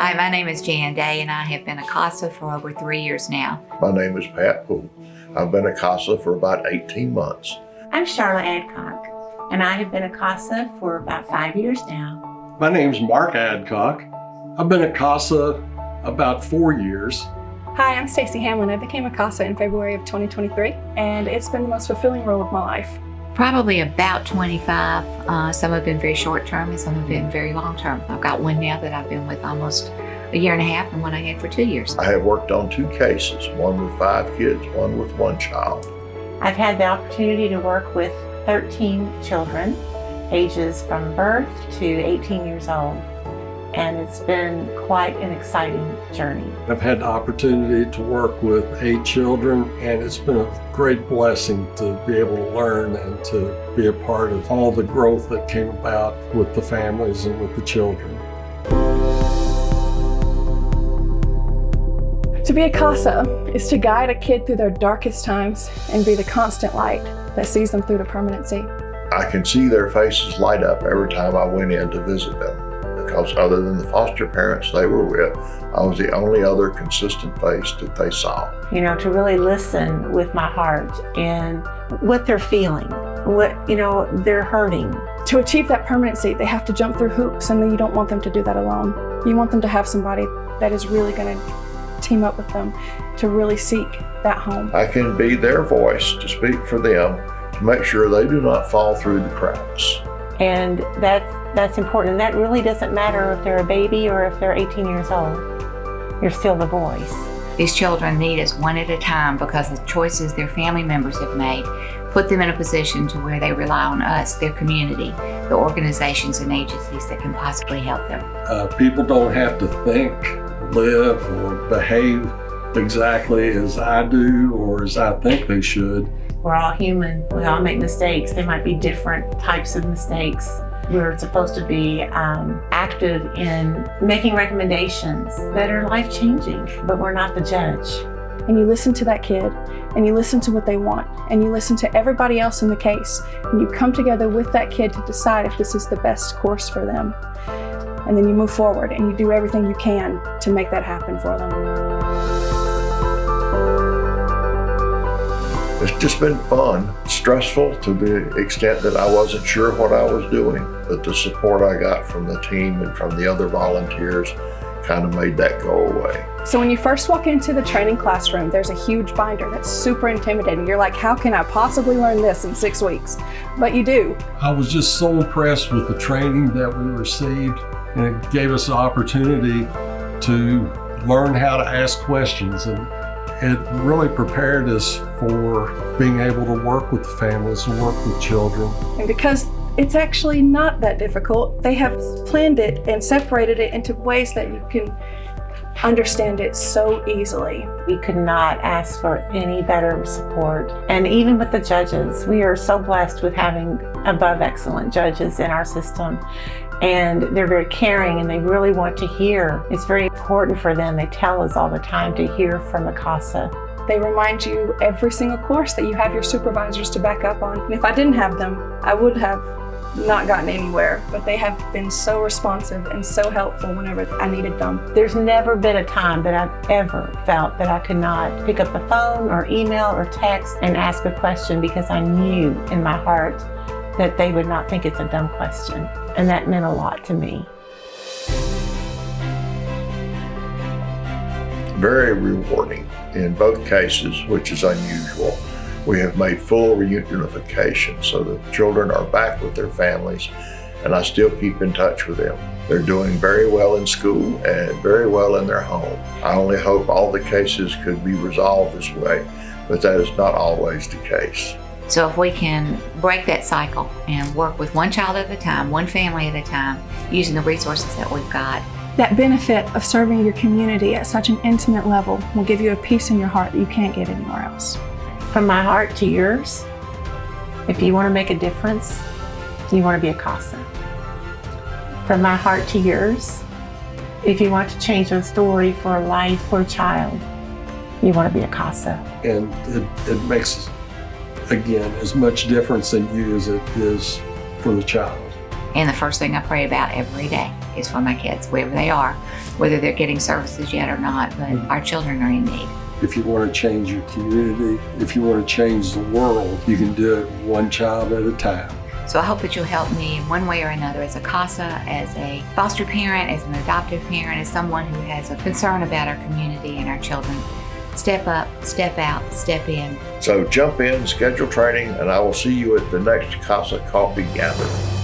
Hi, my name is Jan Day, and I have been a CASA for over 3 years now. My name is Pat Poole. I've been a CASA for about 18 months. I'm Charlotte Adcock, and I have been a CASA for about 5 years now. My name's Mark Adcock. I've been a CASA about 4 years. Hi, I'm Stacey Hamlin. I became a CASA in February of 2023, and it's been the most fulfilling role of my life. Probably about 25. Some have been very short term and some have been very long term. I've got one now that I've been with almost a year and a half, and one I had for 2 years. I have worked on 2 cases, one with 5 kids, one with 1 child. I've had the opportunity to work with 13 children, ages from birth to 18 years old. And it's been quite an exciting journey. I've had the opportunity to work with 8 children, and it's been a great blessing to be able to learn and to be a part of all the growth that came about with the families and with the children. To be a CASA is to guide a kid through their darkest times and be the constant light that sees them through to permanency. I can see their faces light up every time I went in to visit them, because other than the foster parents they were with, I was the only other consistent face that they saw. You know, to really listen with my heart and what they're feeling, what, they're hurting. To achieve that permanency, they have to jump through hoops, and you don't want them to do that alone. You want them to have somebody that is really going to team up with them to really seek that home. I can be their voice to speak for them, to make sure they do not fall through the cracks. And that's important. And that really doesn't matter if they're a baby or if they're 18 years old. You're still the voice. These children need us one at a time because the choices their family members have made put them in a position to where they rely on us, their community, the organizations and agencies that can possibly help them. People don't have to think, live, or behave exactly as I do or as I think they should. We're all human. We all make mistakes. There might be different types of mistakes. We're supposed to be active in making recommendations that are life-changing, but we're not the judge. And you listen to that kid, and you listen to what they want, and you listen to everybody else in the case, and you come together with that kid to decide if this is the best course for them. And then you move forward, and you do everything you can to make that happen for them. It's just been fun, stressful to the extent that I wasn't sure what I was doing, but the support I got from the team and from the other volunteers kind of made that go away. So when you first walk into the training classroom, there's a huge binder that's super intimidating. You're like, how can I possibly learn this in 6 weeks? But you do. I was just so impressed with the training that we received, and it gave us the opportunity to learn how to ask questions, and it really prepared us for being able to work with the families and work with children. And because it's actually not that difficult, they have planned it and separated it into ways that you can understand it so easily. We could not ask for any better support. And even with the judges, we are so blessed with having above excellent judges in our system. And they're very caring and they really want to hear. It's very important for them. They tell us all the time to hear from a CASA. They remind you every single course that you have your supervisors to back up on. And if I didn't have them, I would have not gotten anywhere. But they have been so responsive and so helpful whenever I needed them. There's never been a time that I've ever felt that I could not pick up the phone or email or text and ask a question, because I knew in my heart that they would not think it's a dumb question. And that meant a lot to me. Very rewarding in both cases, which is unusual. We have made full reunification, so the children are back with their families, and I still keep in touch with them. They're doing very well in school and very well in their home. I only hope all the cases could be resolved this way, but that is not always the case. So if we can break that cycle and work with one child at a time, one family at a time, using the resources that we've got. That benefit of serving your community at such an intimate level will give you a peace in your heart that you can't get anywhere else. From my heart to yours, if you want to make a difference, you want to be a CASA. From my heart to yours, if you want to change a story for a life for a child, you want to be a CASA. And it makes, again, as much difference in you as it is for the child. And the first thing I pray about every day is for my kids, wherever they are, whether they're getting services yet or not, but our children are in need. If you want to change your community, if you want to change the world, you can do it one child at a time. So I hope that you'll help me in one way or another as a CASA, as a foster parent, as an adoptive parent, as someone who has a concern about our community and our children. Step up, step out, step in. So jump in, schedule training, and I will see you at the next CASA Coffee Gathering.